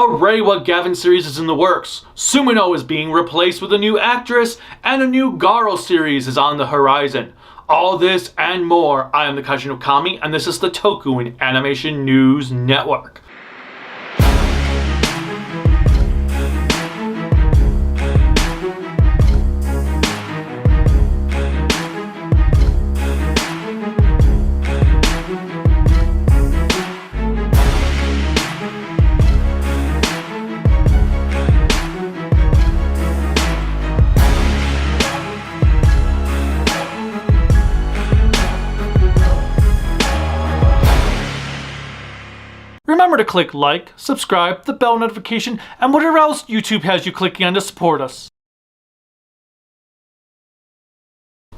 A Reiwa Gavan series is in the works, Sumino is being replaced with a new actress, and a new Garo series is on the horizon. All this and more. I am the Kaiju no Kami, and this is the Toku and Animation News Network. Remember to click like, subscribe, the bell notification, and whatever else YouTube has you clicking on to support us.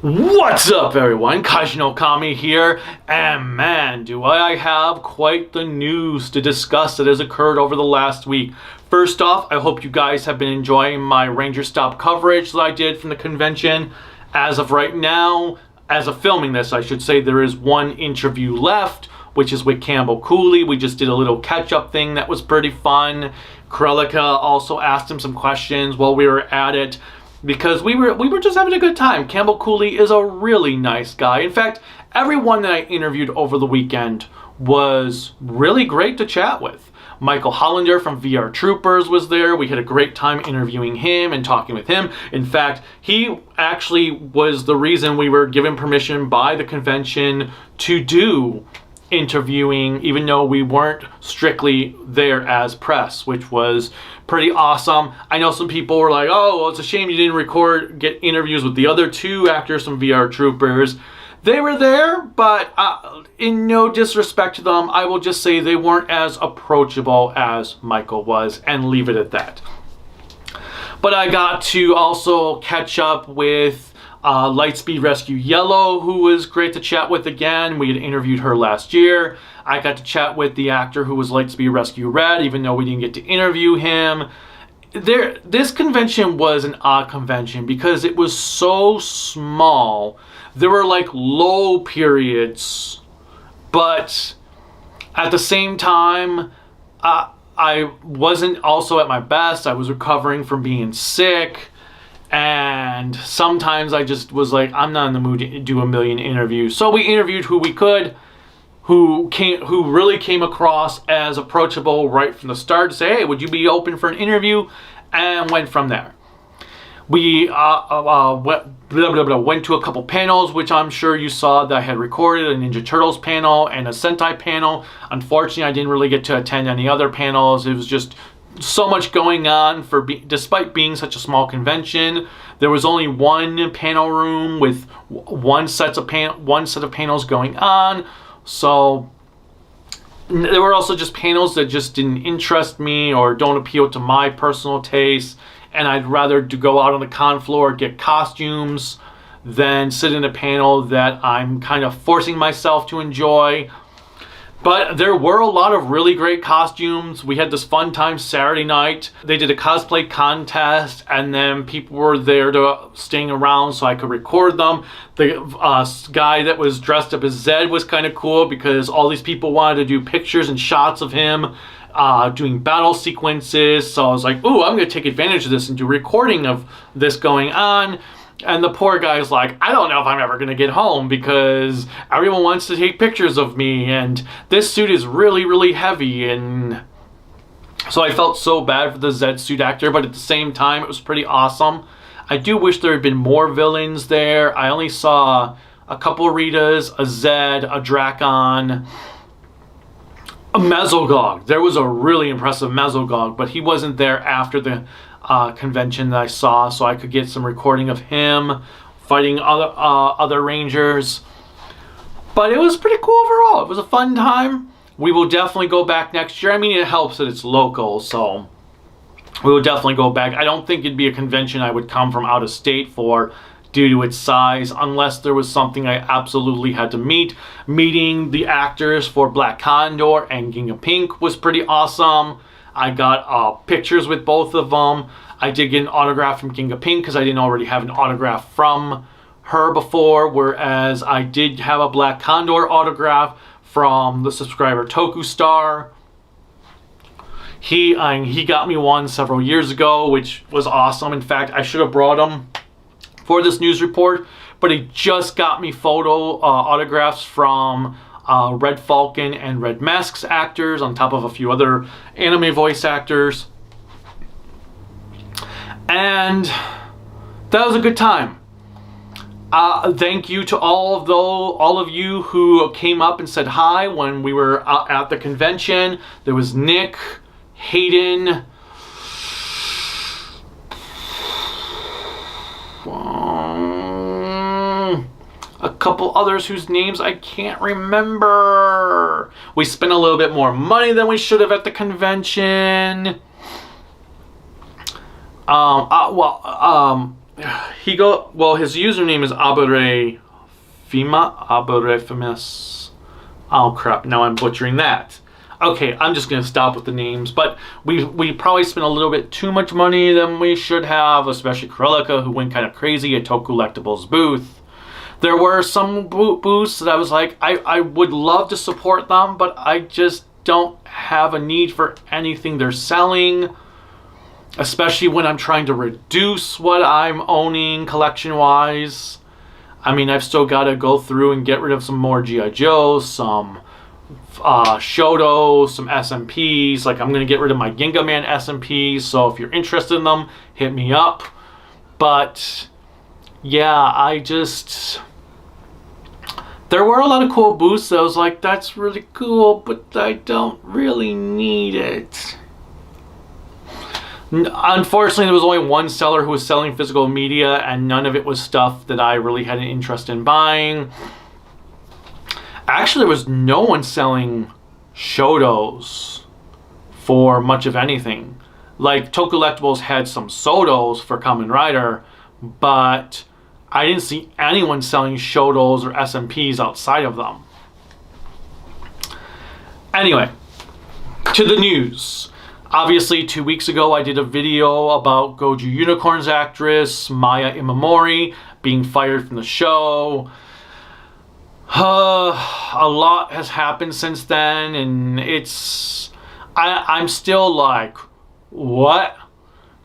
What's up everyone, Kaiju no Kami here, and man, do I have quite the news to discuss that has occurred over the last week. First off, I hope you guys have been enjoying my Ranger Stop coverage that I did from the convention. As of right now, as of filming this I should say, there is one interview left, which is with Campbell Cooley. We just did a little catch-up thing that was pretty fun. Krelika also asked him some questions while we were at it, because we were just having a good time. Campbell Cooley is a really nice guy. In fact, everyone that I interviewed over the weekend was really great to chat with. Michael Hollander from VR Troopers was there. We had a great time interviewing him and talking with him. In fact, he actually was the reason we were given permission by the convention to do interviewing, even though we weren't strictly there as press, which was pretty awesome. I know some people were like, oh, well, it's a shame you didn't get interviews with the other two actors from VR Troopers. They were there, but in no disrespect to them, I will just say they weren't as approachable as Michael was, and leave it at that. But I got to also catch up with Lightspeed Rescue Yellow, who was great to chat with again. We had interviewed her last year. I got to chat with the actor who was Lightspeed Rescue Red, even though we didn't get to interview him. This convention was an odd convention because it was so small. There were like low periods, but at the same time, I wasn't also at my best. I was recovering from being sick. And sometimes I just was like, I'm not in the mood to do a million interviews. So we interviewed who we could, who really came across as approachable right from the start, to say, hey, would you be open for an interview? And went from there. We went to a couple panels, which I'm sure you saw that I had recorded, a Ninja Turtles panel and a Sentai panel. Unfortunately, I didn't really get to attend any other panels. It was just so much going on despite being such a small convention. There was only one panel room with one set of panels going on. So there were also just panels that just didn't interest me or don't appeal to my personal taste, and I'd rather go out on the con floor, get costumes, than sit in a panel that I'm kind of forcing myself to enjoy. But there were a lot of really great costumes. We had this fun time Saturday night. They did a cosplay contest, and then people were there staying around so I could record them. The guy that was dressed up as Zed was kind of cool because all these people wanted to do pictures and shots of him doing battle sequences. So I was like, ooh, I'm going to take advantage of this and do recording of this going on. And the poor guy's like, I don't know if I'm ever going to get home because everyone wants to take pictures of me, and this suit is really, really heavy. And so I felt so bad for the Zed suit actor, but at the same time, it was pretty awesome. I do wish there had been more villains there. I only saw a couple Ritas, a Zed, a Drakon, a Mesogog. There was a really impressive Mesogog, but he wasn't there after the convention that I saw, so I could get some recording of him fighting other Rangers. But it was pretty cool overall. It was a fun time. We will definitely go back next year. I mean, it helps that it's local, so we will definitely go back. I don't think it'd be a convention I would come from out of state for due to its size, unless there was something I absolutely had to meet. Meeting the actors for Black Condor and Ginga Pink was pretty awesome. I got pictures with both of them. I did get an autograph from Ginga Pink because I didn't already have an autograph from her before, whereas I did have a Black Condor autograph from the subscriber Toku Star. He got me one several years ago, which was awesome. In fact, I should have brought him for this news report, but he just got me photo autographs from Red Falcon and Red Mask's actors, on top of a few other anime voice actors. And that was a good time. Thank you to all of you who came up and said hi when we were at the convention. There was Nick, Hayden, a couple others whose names I can't remember. We spent a little bit more money than we should have at the convention. His username is Aberefemis. Oh crap, now I'm butchering that. Okay, I'm just gonna stop with the names, but we probably spent a little bit too much money than we should have, especially Krelika, who went kind of crazy at Tokulectables booth. There were some booths that I was like, I would love to support them, but I just don't have a need for anything they're selling, especially when I'm trying to reduce what I'm owning collection-wise. I mean, I've still got to go through and get rid of some more G.I. Joes, some Shoto, some SMPs. Like, I'm going to get rid of my Ginga Man SMPs, so if you're interested in them, hit me up. But yeah, there were a lot of cool booths that I was like, that's really cool, but I don't really need it. Unfortunately, there was only one seller who was selling physical media, and none of it was stuff that I really had an interest in buying. Actually, there was no one selling Shotos for much of anything. Like, Tokulectables had some Sotos for Kamen Rider, but I didn't see anyone selling Shotos or SMPs outside of them. Anyway, to the news. Obviously, 2 weeks ago, I did a video about Goju Unicorn's actress, Maya Imamori, being fired from the show. A lot has happened since then, and I'm still like, what?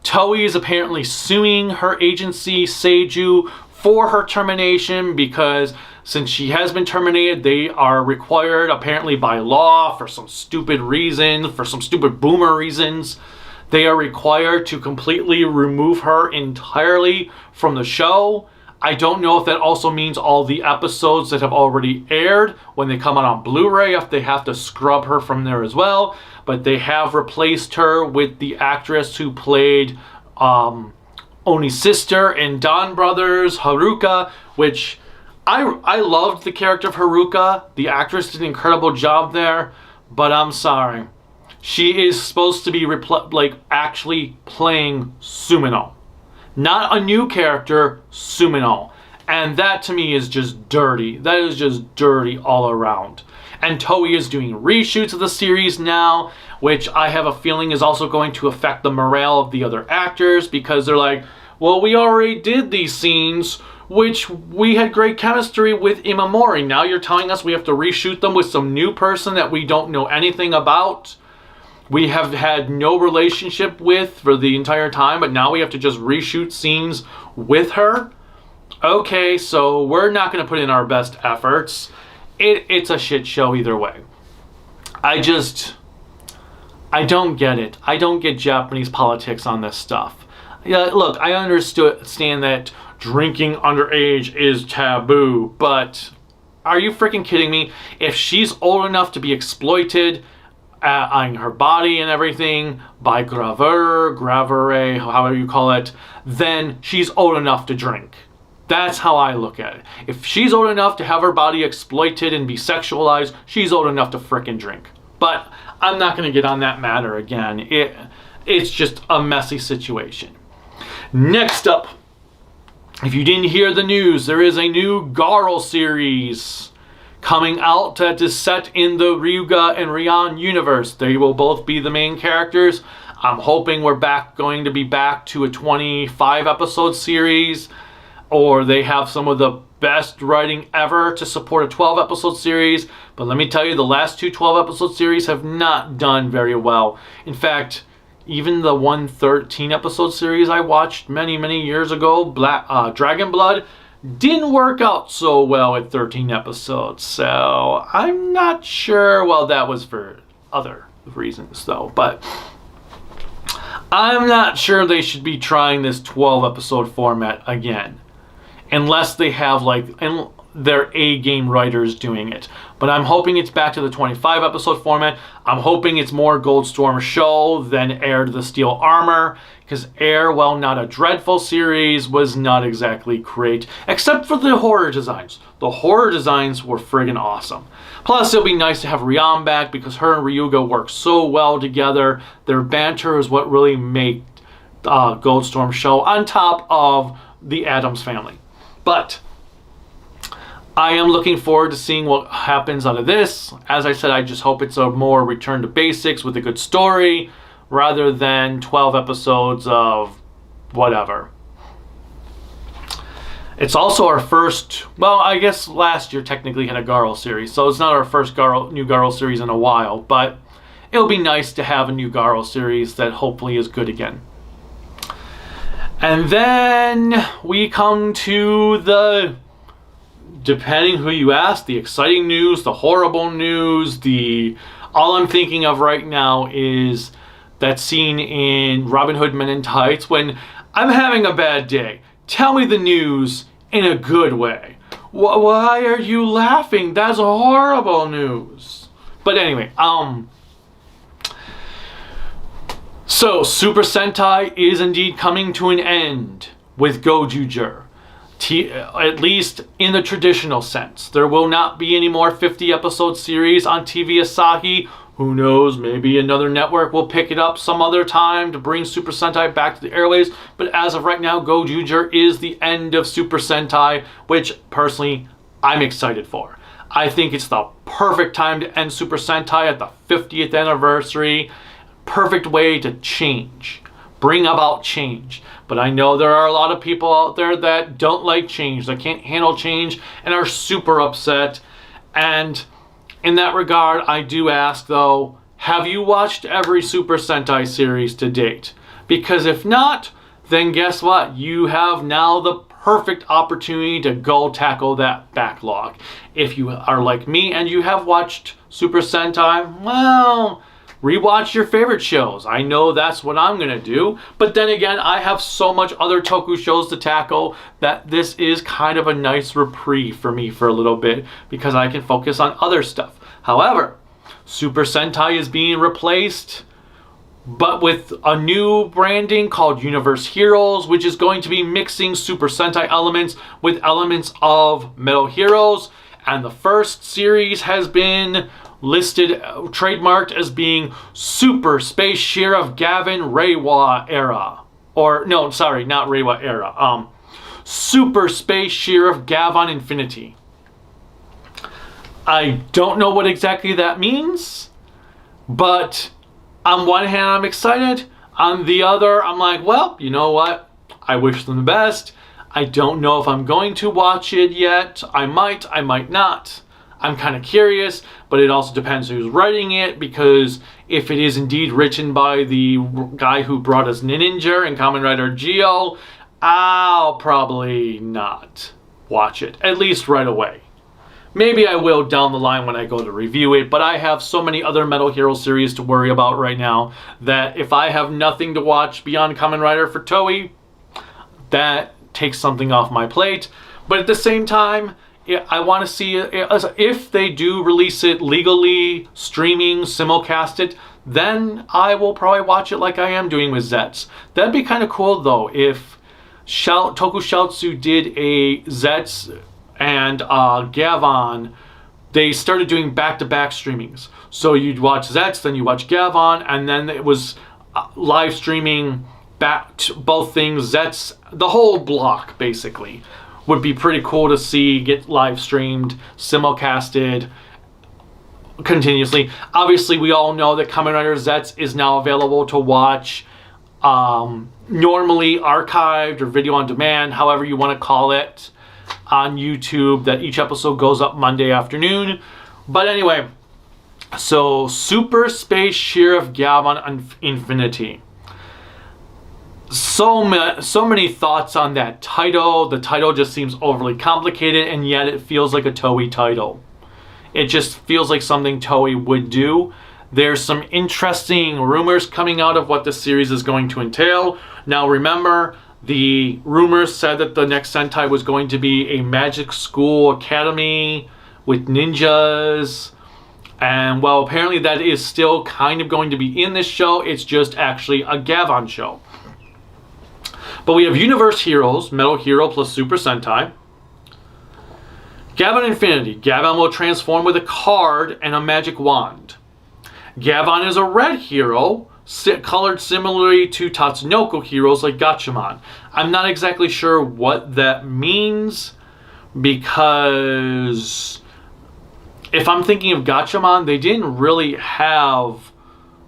Toei is apparently suing her agency, Seiju, for her termination because since she has been terminated, they are required, apparently by law, for some stupid reason, for some stupid boomer reasons, they are required to completely remove her entirely from the show. I don't know if that also means all the episodes that have already aired, when they come out on Blu-ray, if they have to scrub her from there as well. But they have replaced her with the actress who played Oni's sister in Dawn Brothers, Haruka, which I loved the character of Haruka. The actress did an incredible job there, but I'm sorry. She is supposed to be actually playing Sumino. Not a new character, Sumino. And that to me is just dirty. That is just dirty all around. And Toei is doing reshoots of the series now, which I have a feeling is also going to affect the morale of the other actors, because they're like, well, we already did these scenes, which we had great chemistry with Imamori. Now you're telling us we have to reshoot them with some new person that we don't know anything about, we have had no relationship with for the entire time, but now we have to just reshoot scenes with her? Okay, so we're not going to put in our best efforts. It's a shit show either way. I don't get it. I don't get Japanese politics on this stuff. Yeah, look, I understand that drinking underage is taboo, but are you freaking kidding me? If she's old enough to be exploited on her body and everything by gravure, however you call it, then she's old enough to drink. That's how I look at it. If she's old enough to have her body exploited and be sexualized, she's old enough to frickin' drink. But I'm not going to get on that matter again. It's just a messy situation. Next up, if you didn't hear the news, there is a new Garo series coming out that is set in the Ryuga and Ryan universe. They will both be the main characters. I'm hoping we're going to be back to a 25 episode series. or they have some of the best writing ever to support a 12 episode series. But let me tell you, the last two 12 episode series have not done very well. In fact, even the 113 episode series I watched many years ago, Dragon Blood, didn't work out so well at 13 episodes. So I'm not sure. Well, that was for other reasons though, but I'm not sure they should be trying this 12 episode format again, unless they have like their A-game writers doing it. But I'm hoping it's back to the 25 episode format. I'm hoping it's more Goldstorm Show than Heir to the Steel Armor, because Heir, while not a dreadful series, was not exactly great, except for the horror designs. The horror designs were friggin' awesome. Plus, it'll be nice to have Rian back, because her and Ryuga work so well together. Their banter is what really made Goldstorm Show, on top of the Addams family. But I am looking forward to seeing what happens out of this. As I said, I just hope it's a more return to basics with a good story, rather than 12 episodes of whatever. It's also our first, well, I guess last year technically had a Garo series, so it's not our first new Garo series in a while, but it'll be nice to have a new Garo series that hopefully is good again. And then we come to the, depending who you ask, the exciting news, the horrible news, all I'm thinking of right now is that scene in Robin Hood Men in Tights when I'm having a bad day. Tell me the news in a good way. Why are you laughing? That's horrible news. But anyway, so Super Sentai is indeed coming to an end with Gozyuger. At least in the traditional sense. There will not be any more 50 episode series on TV Asahi. Who knows, maybe another network will pick it up some other time to bring Super Sentai back to the airwaves. But as of right now, Gozyuger is the end of Super Sentai, which personally I'm excited for. I think it's the perfect time to end Super Sentai at the 50th anniversary. Perfect way to change. Bring about change. But I know there are a lot of people out there that don't like change, that can't handle change, and are super upset. And in that regard, I do ask though, have you watched every Super Sentai series to date? Because if not, then guess what? You have now the perfect opportunity to go tackle that backlog. If you are like me and you have watched Super Sentai, well, rewatch your favorite shows. I know that's what I'm going to do. But then again, I have so much other Toku shows to tackle that this is kind of a nice reprieve for me for a little bit, because I can focus on other stuff. However, Super Sentai is being replaced, but with a new branding called Universe Heroes, which is going to be mixing Super Sentai elements with elements of Metal Heroes. And the first series has been listed, trademarked as being Super Space Sheriff Gavan Reiwa era. Or, no, sorry, not Reiwa era. Super Space Sheriff Gavan Infinity. I don't know what exactly that means, but on one hand I'm excited. On the other, I'm like, well, you know what? I wish them the best. I don't know if I'm going to watch it yet. I might not. I'm kind of curious, but it also depends who's writing it, because if it is indeed written by the guy who brought us Ninja and Kamen Rider Geo, I'll probably not watch it, at least right away. Maybe I will down the line when I go to review it, but I have so many other Metal Hero series to worry about right now that if I have nothing to watch beyond Kamen Rider for Toei, that takes something off my plate. But at the same time, I want to see if they do release it legally, streaming, simulcast it, then I will probably watch it like I am doing with Zets. That'd be kind of cool though if Tokusatsu did a Zets and Gavan, they started doing back-to-back streamings. So you'd watch Zets, then you watch Gavan, and then it was live streaming back to both things, Zets, the whole block basically. Would be pretty cool to see get live streamed, simulcasted continuously. Obviously, we all know that Kamen Rider Zets is now available to watch normally archived or video on demand, however you want to call it, on YouTube, that each episode goes up Monday afternoon. But anyway, so Super Space Sheriff Gavan Infinity. So many thoughts on that title. The title just seems overly complicated, and yet it feels like a Toei title. It just feels like something Toei would do. There's some interesting rumors coming out of what the series is going to entail. Now remember, the rumors said that the next Sentai was going to be a magic school academy with ninjas. And well, apparently that is still kind of going to be in this show. It's just actually a Gavan show. But we have Universe Heroes, Metal Hero plus Super Sentai. Gavan Infinity. Gavan will transform with a card and a magic wand. Gavan is a red hero, colored similarly to Tatsunoko heroes like Gatchaman. I'm not exactly sure what that means, because if I'm thinking of Gatchaman, they didn't really have...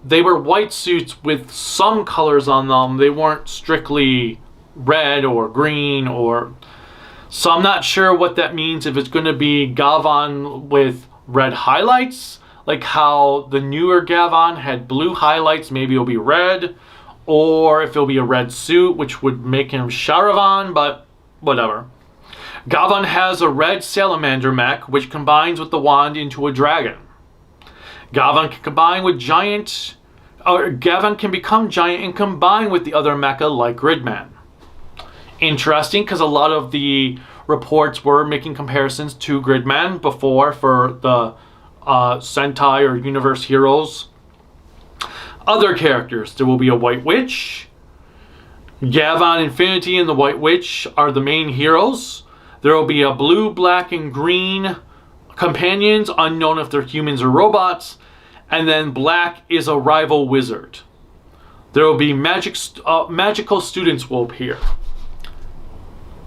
They were white suits with some colors on them. They weren't strictly red or green or... So I'm not sure what that means, if it's going to be Gavan with red highlights, like how the newer Gavan had blue highlights, maybe it'll be red, or if it'll be a red suit, which would make him Sharavan, but whatever. Gavan has a red salamander mech, which combines with the wand into a dragon. Gavan can combine with giant, or Gavan can become giant and combine with the other mecha like Gridman. Interesting, because a lot of the reports were making comparisons to Gridman before for the Sentai or Universe Heroes. Other characters, there will be a White Witch. Gavan Infinity and the White Witch are the main heroes. There will be a blue, black, and green companions, unknown if they're humans or robots. And then black is a rival wizard. There will be magical students will appear.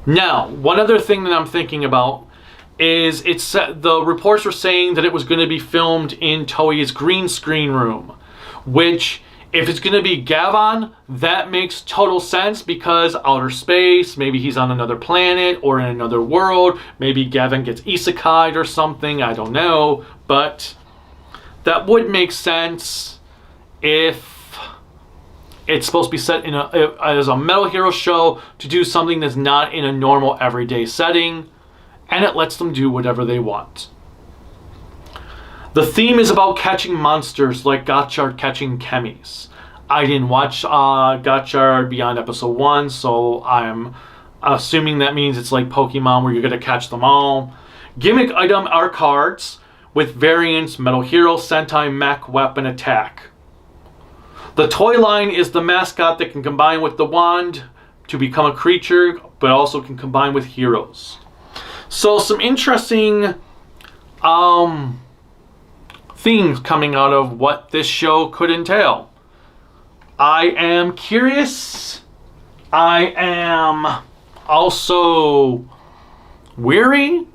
Now, one other thing that I'm thinking about is the reports were saying that it was going to be filmed in Toei's green screen room, which, if it's going to be Gavan, that makes total sense, because outer space, maybe he's on another planet or in another world, maybe Gavan gets isekai'd or something, I don't know, but that would make sense if it's supposed to be set in as a Metal Hero show, to do something that's not in a normal everyday setting, and it lets them do whatever they want. The theme is about catching monsters like Gotchard catching Chemis. I didn't watch Gotchard beyond episode 1, so I'm assuming that means it's like Pokemon where you're going to catch them all. Gimmick item are cards with variants Metal Hero, Sentai, Mech, Weapon, Attack. The toy line is the mascot that can combine with the wand to become a creature, but also can combine with heroes. So some interesting things coming out of what this show could entail. I am curious. I am also weary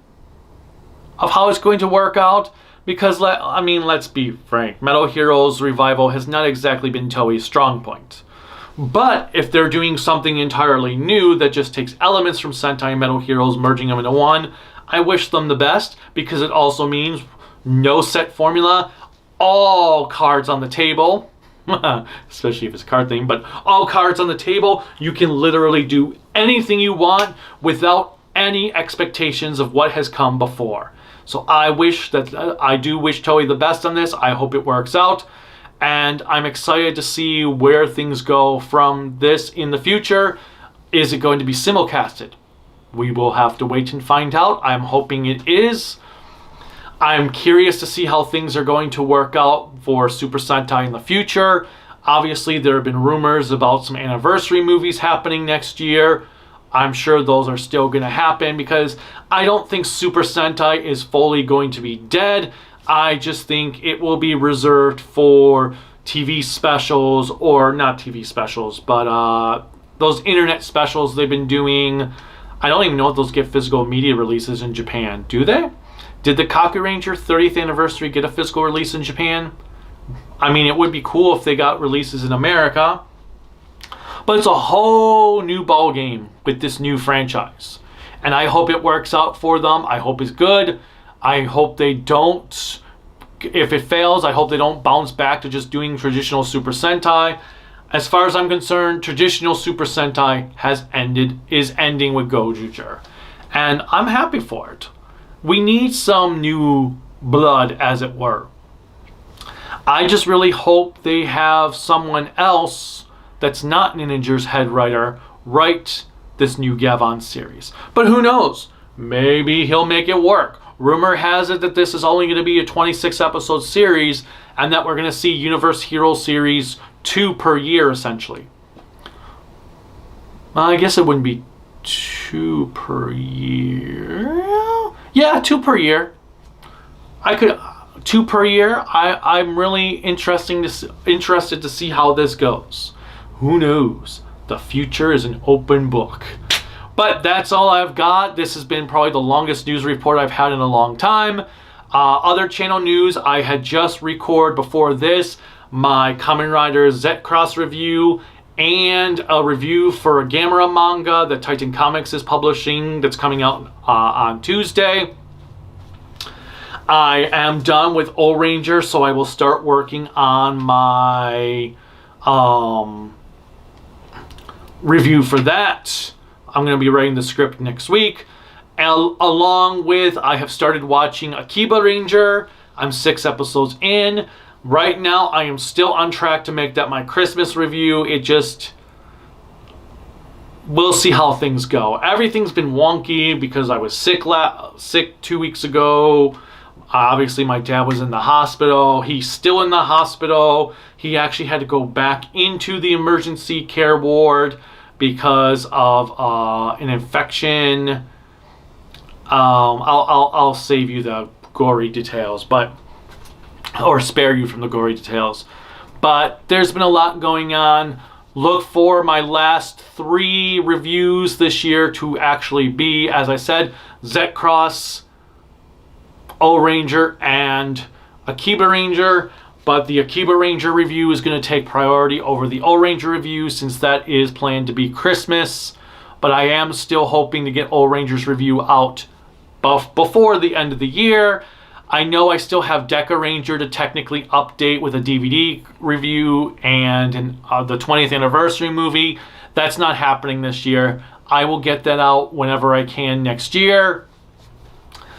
of how it's going to work out. Because, let's be frank, Metal Heroes Revival has not exactly been Toei's strong point. But if they're doing something entirely new that just takes elements from Sentai and Metal Heroes, merging them into one, I wish them the best, because it also means no set formula, all cards on the table, especially if it's a card thing, but all cards on the table. You can literally do anything you want without any expectations of what has come before. So I do wish Toei the best on this. I hope it works out. And I'm excited to see where things go from this in the future. Is it going to be simulcasted? We will have to wait and find out. I'm hoping it is. I'm curious to see how things are going to work out for Super Sentai in the future. Obviously, there have been rumors about some anniversary movies happening next year. I'm sure those are still going to happen, because I don't think Super Sentai is fully going to be dead. I just think it will be reserved for TV specials, or not TV specials, but those internet specials they've been doing. I don't even know if those get physical media releases in Japan. Do they? Did the Kaku Ranger 30th anniversary get a physical release in Japan? I mean, it would be cool if they got releases in America. But it's a whole new ball game with this new franchise. And I hope it works out for them. I hope it's good. I hope they don't, if it fails, I hope they don't bounce back to just doing traditional Super Sentai. As far as I'm concerned, traditional Super Sentai is ending with Gozyuger. And I'm happy for it. We need some new blood, as it were. I just really hope they have someone else that's not Ninja's head writer write this new Gavan series. But who knows? Maybe he'll make it work. Rumor has it that this is only going to be a 26 episode series and that we're going to see Universe Hero Series 2 per year, essentially. Well, I guess it wouldn't be 2 per year. Yeah, 2 per year. I could 2 per year. I'm really interested to see how this goes. Who knows? The future is an open book. But that's all I've got. This has been probably the longest news report I've had in a long time. Other channel news, I had just recorded before this my Kamen Rider Z Cross review and a review for a Gamera manga that Titan Comics is publishing that's coming out on Tuesday. I am done with O-Ranger, so I will start working on my review for that. I'm going to be writing the script next week. Along with, I have started watching Akiba Ranger. I'm 6 episodes in. Right now, I am still on track to make that my Christmas review. We'll see how things go. Everything's been wonky because I was sick 2 weeks ago. Obviously, my dad was in the hospital. He's still in the hospital. He actually had to go back into the emergency care ward because of an infection. I'll save you the gory details, or spare you from the gory details. But there's been a lot going on. Look for my last 3 reviews this year to actually be, as I said, Z-Cross, O-Ranger, and Akiba Ranger. But the Akiba Ranger review is going to take priority over the O-Ranger review since that is planned to be Christmas. But I am still hoping to get O-Ranger's review out before the end of the year. I know I still have Deca Ranger to technically update with a DVD review and the 20th anniversary movie. That's not happening this year. I will get that out whenever I can next year.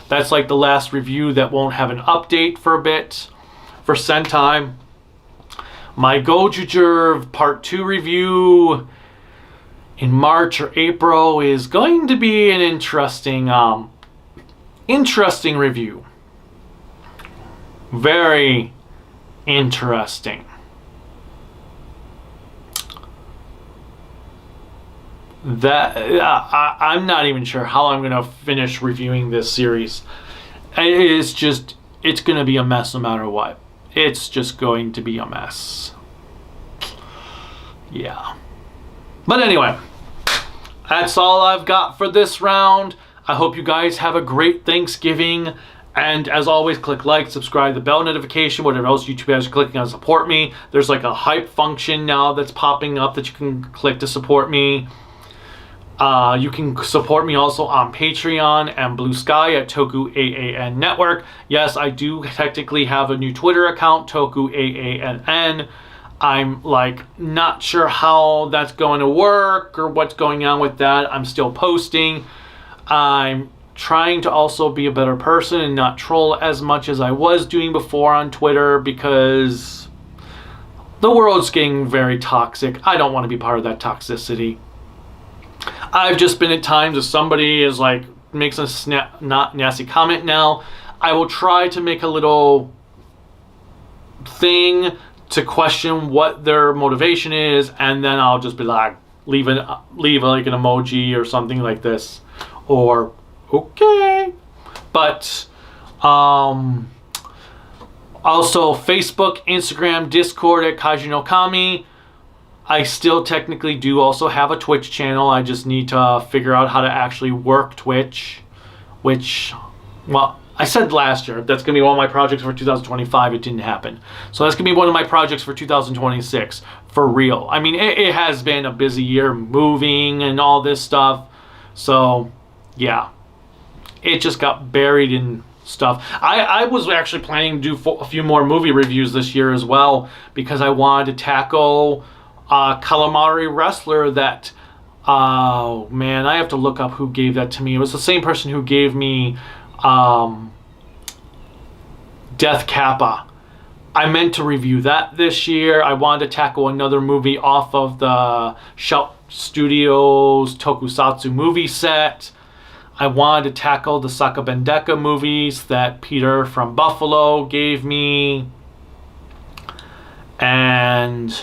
That's like the last review that won't have an update for a bit for Sentai. My Gozyuger Part 2 review in March or April is going to be an interesting review. Very interesting. I'm not even sure how I'm going to finish reviewing this series. It's going to be a mess no matter what. It's just going to be a mess. Yeah. But anyway, that's all I've got for this round. I hope you guys have a great Thanksgiving. And as always, click like, subscribe, the bell notification, whatever else YouTube has clicking on to support me. There's like a hype function now that's popping up that you can click to support me. You can support me also on Patreon and Bluesky at tokuaannetwork. Network. Yes, I do technically have a new Twitter account, tokuaann. I'm like not sure how that's going to work or what's going on with that. I'm still posting. I'm trying to also be a better person and not troll as much as I was doing before on Twitter because the world's getting very toxic. I don't want to be part of that toxicity. I've just been at times if somebody is like makes a not nasty comment now, I will try to make a little thing to question what their motivation is, and then I'll just be like leave like an emoji or something like this, or okay. But also Facebook, Instagram, Discord at Kaiju no Kami. I still technically do also have a Twitch channel. I just need to figure out how to actually work Twitch, which, well, I said last year, that's going to be one of my projects for 2025. It didn't happen. So that's going to be one of my projects for 2026. For real. I mean, it has been a busy year moving and all this stuff. So, yeah. It just got buried in stuff. I was actually planning to do a few more movie reviews this year as well, because I wanted to tackle Calamari Wrestler that... Oh, man, I have to look up who gave that to me. It was the same person who gave me... Death Kappa. I meant to review that this year. I wanted to tackle another movie off of the Shout Studios Tokusatsu movie set. I wanted to tackle the Sakabendeka movies that Peter from Buffalo gave me. And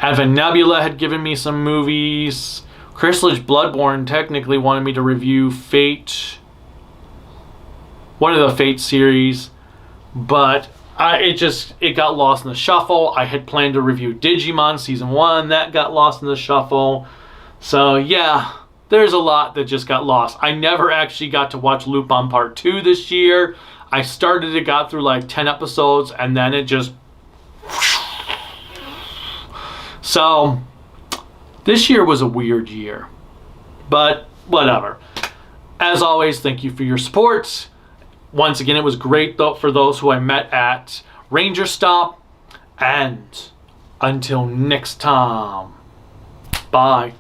Advent Nebula had given me some movies. Chrysalis Bloodborne technically wanted me to review Fate. One of the Fate series. But it got lost in the shuffle. I had planned to review Digimon Season 1. That got lost in the shuffle. So, yeah, there's a lot that just got lost. I never actually got to watch Lupin Part 2 this year. I started it, got through like 10 episodes, and then it just... So, this year was a weird year. But, whatever. As always, thank you for your support. Once again, it was great though for those who I met at Ranger Stop. And until next time, bye.